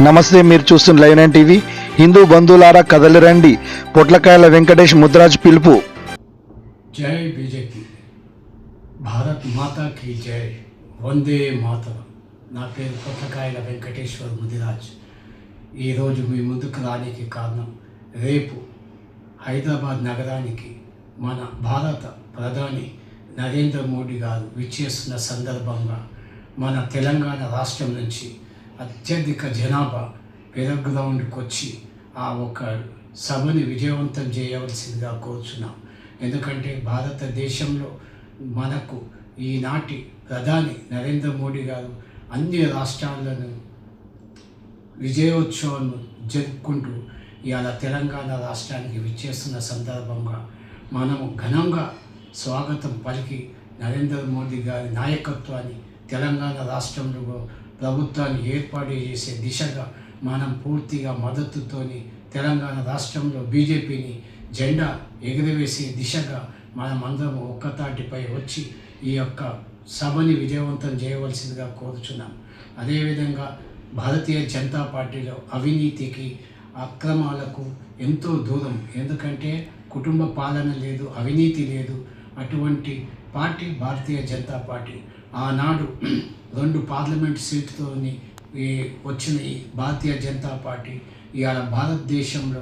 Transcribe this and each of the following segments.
నమస్తే, మీరు చూస్తున్న లైవ్ నైన్ టీవీ. హిందూ బంధువులారా కదలి రండి, పొట్లకాయల వెంకటేష్ ముద్రాజ్ పిలుపు. జై బీజేపీ, భారత్ మాతా కీ జై, వందే మాతరం. నా పేరు పొట్లకాయల వెంకటేశ్వర్ ముదిరాజ్. ఈరోజు మీ ముందుకు రానికి కారణం, రేపు హైదరాబాద్ నగరానికి మన భారత ప్రధాని నరేంద్ర మోడీ గారు విచ్చేస్తున్న సందర్భంగా మన తెలంగాణ రాష్ట్రం నుంచి అత్యధిక జనాభా గ్రౌండ్కి వచ్చి ఆ ఒక సభని విజయవంతం చేయవలసిందిగా కోరుచున్నాం. ఎందుకంటే భారతదేశంలో మనకు ఈనాటి ప్రధాని నరేంద్ర మోడీ గారు అన్ని రాష్ట్రాలను విజయోత్సవం జరుపుకుంటూ ఇవాళ తెలంగాణ రాష్ట్రానికి విచ్చేస్తున్న సందర్భంగా మనము ఘనంగా స్వాగతం పలికి నరేంద్ర మోడీ గారి నాయకత్వాన్ని తెలంగాణ రాష్ట్రంలో ప్రభుత్వాన్ని ఏర్పాటు చేసే దిశగా మనం పూర్తిగా మద్దతుతోని తెలంగాణ రాష్ట్రంలో బీజేపీని జెండా ఎగురవేసే దిశగా మనం అందరం ఒక్కతాటిపై వచ్చి ఈ యొక్క సభని విజయవంతం చేయవలసిందిగా కోరుచున్నాం. అదేవిధంగా భారతీయ జనతా పార్టీలో అవినీతికి అక్రమాలకు ఎంతో దూరం, ఎందుకంటే కుటుంబ పాలన లేదు, అవినీతి లేదు. అటువంటి పార్టీ భారతీయ జనతా పార్టీ. ఆనాడు 2 పార్లమెంట్ సీట్లతోని వచ్చిన ఈ భారతీయ జనతా పార్టీ ఇవాళ భారతదేశంలో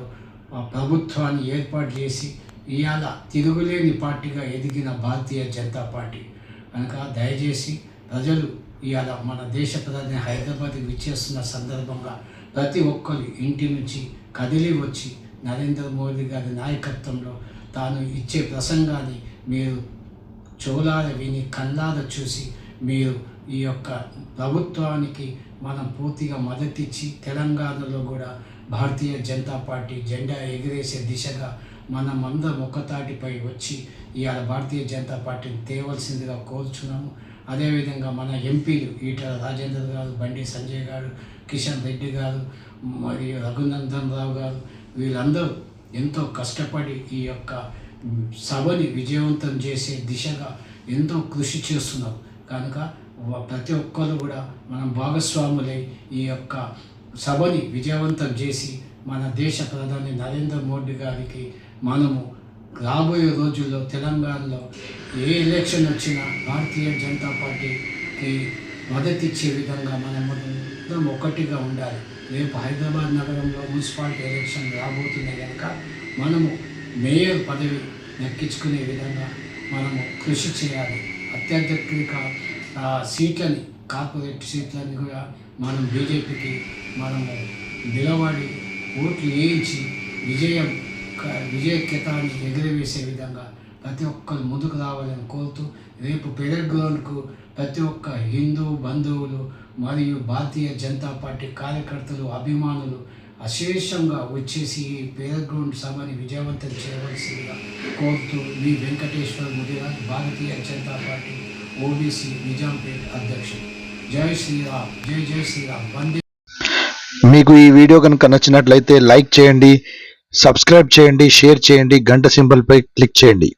ప్రభుత్వాన్ని ఏర్పాటు చేసి ఇవాళ తిరుగులేని పార్టీగా ఎదిగిన భారతీయ జనతా పార్టీ. కనుక దయచేసి ప్రజలు ఇవాళ మన దేశ ప్రధాని హైదరాబాద్కి విచ్చేస్తున్న సందర్భంగా ప్రతి ఒక్కరు ఇంటి నుంచి కదిలి వచ్చి నరేంద్ర మోదీ గారి నాయకత్వంలో తాను ఇచ్చే ప్రసంగాన్ని మీరు చెవులార విని కళ్ళార చూసి మీరు ఈ యొక్క ప్రభుత్వానికి మనం పూర్తిగా మద్దతిచ్చి తెలంగాణలో కూడా భారతీయ జనతా పార్టీ జెండా ఎగిరేసే దిశగా మనం అందరం ఒక్కతాటిపై వచ్చి ఇవాళ భారతీయ జనతా పార్టీని తేవలసిందిగా కోరుచున్నాము. అదేవిధంగా మన ఎంపీలు ఈటల రాజేందర్ గారు, బండి సంజయ్ గారు, కిషన్ రెడ్డి గారు మరియు రఘునందన్ రావు గారు, వీళ్ళందరూ ఎంతో కష్టపడి ఈ యొక్క సభని విజయవంతం చేసే దిశగా ఎంతో కృషి చేస్తున్నారు. కనుక ప్రతి ఒక్కరు కూడా మనం భాగస్వాములై ఈ యొక్క సభని విజయవంతం చేసి మన దేశ ప్రధాని నరేంద్ర మోడీ గారికి మనము రాబోయే రోజుల్లో తెలంగాణలో ఏ ఎలక్షన్ వచ్చినా భారతీయ జనతా పార్టీకి మద్దతిచ్చే విధంగా మనం ఒకటిగా ఉండాలి. రేపు హైదరాబాద్ నగరంలో మున్సిపాలిటీ ఎలక్షన్ రాబోతున్నాయి కనుక మనము మేయర్ పదవి దక్కించుకునే విధంగా మనము కృషి చేయాలి. అత్యధిక సీట్లని, కార్పొరేట్ సీట్లని కూడా మనం బీజేపీకి మనము నిలబడి ఓట్లు వేయించి విజయకేతాన్ని ఎగురవేసే విధంగా ప్రతి ఒక్కరు ముందుకు రావాలని కోరుతూ రేపు పెరేడ్ గ్రౌండ్కు ప్రతి ఒక్క హిందూ బంధువులు మరియు భారతీయ జనతా పార్టీ కార్యకర్తలు, అభిమానులు అశేషంగా వచ్చేసి ఈ పెరేడ్ గ్రౌండ్ సభని విజయవంతం చేయవలసిందిగా కోరుతూ మీ వెంకటేశ్వర్ ముదిరాజ్, భారతీయ జనతా పార్టీ ఓబీసీ నిజాంపేట్ అధ్యక్షుడు. జై శ్రీరామ్, జై జై శ్రీరామ్, వందే. మీకు ఈ వీడియో కనుక నచ్చినట్లయితే లైక్ చేయండి, సబ్స్క్రైబ్ చేయండి, షేర్ చేయండి, గంట సింబల్పై క్లిక్ చేయండి.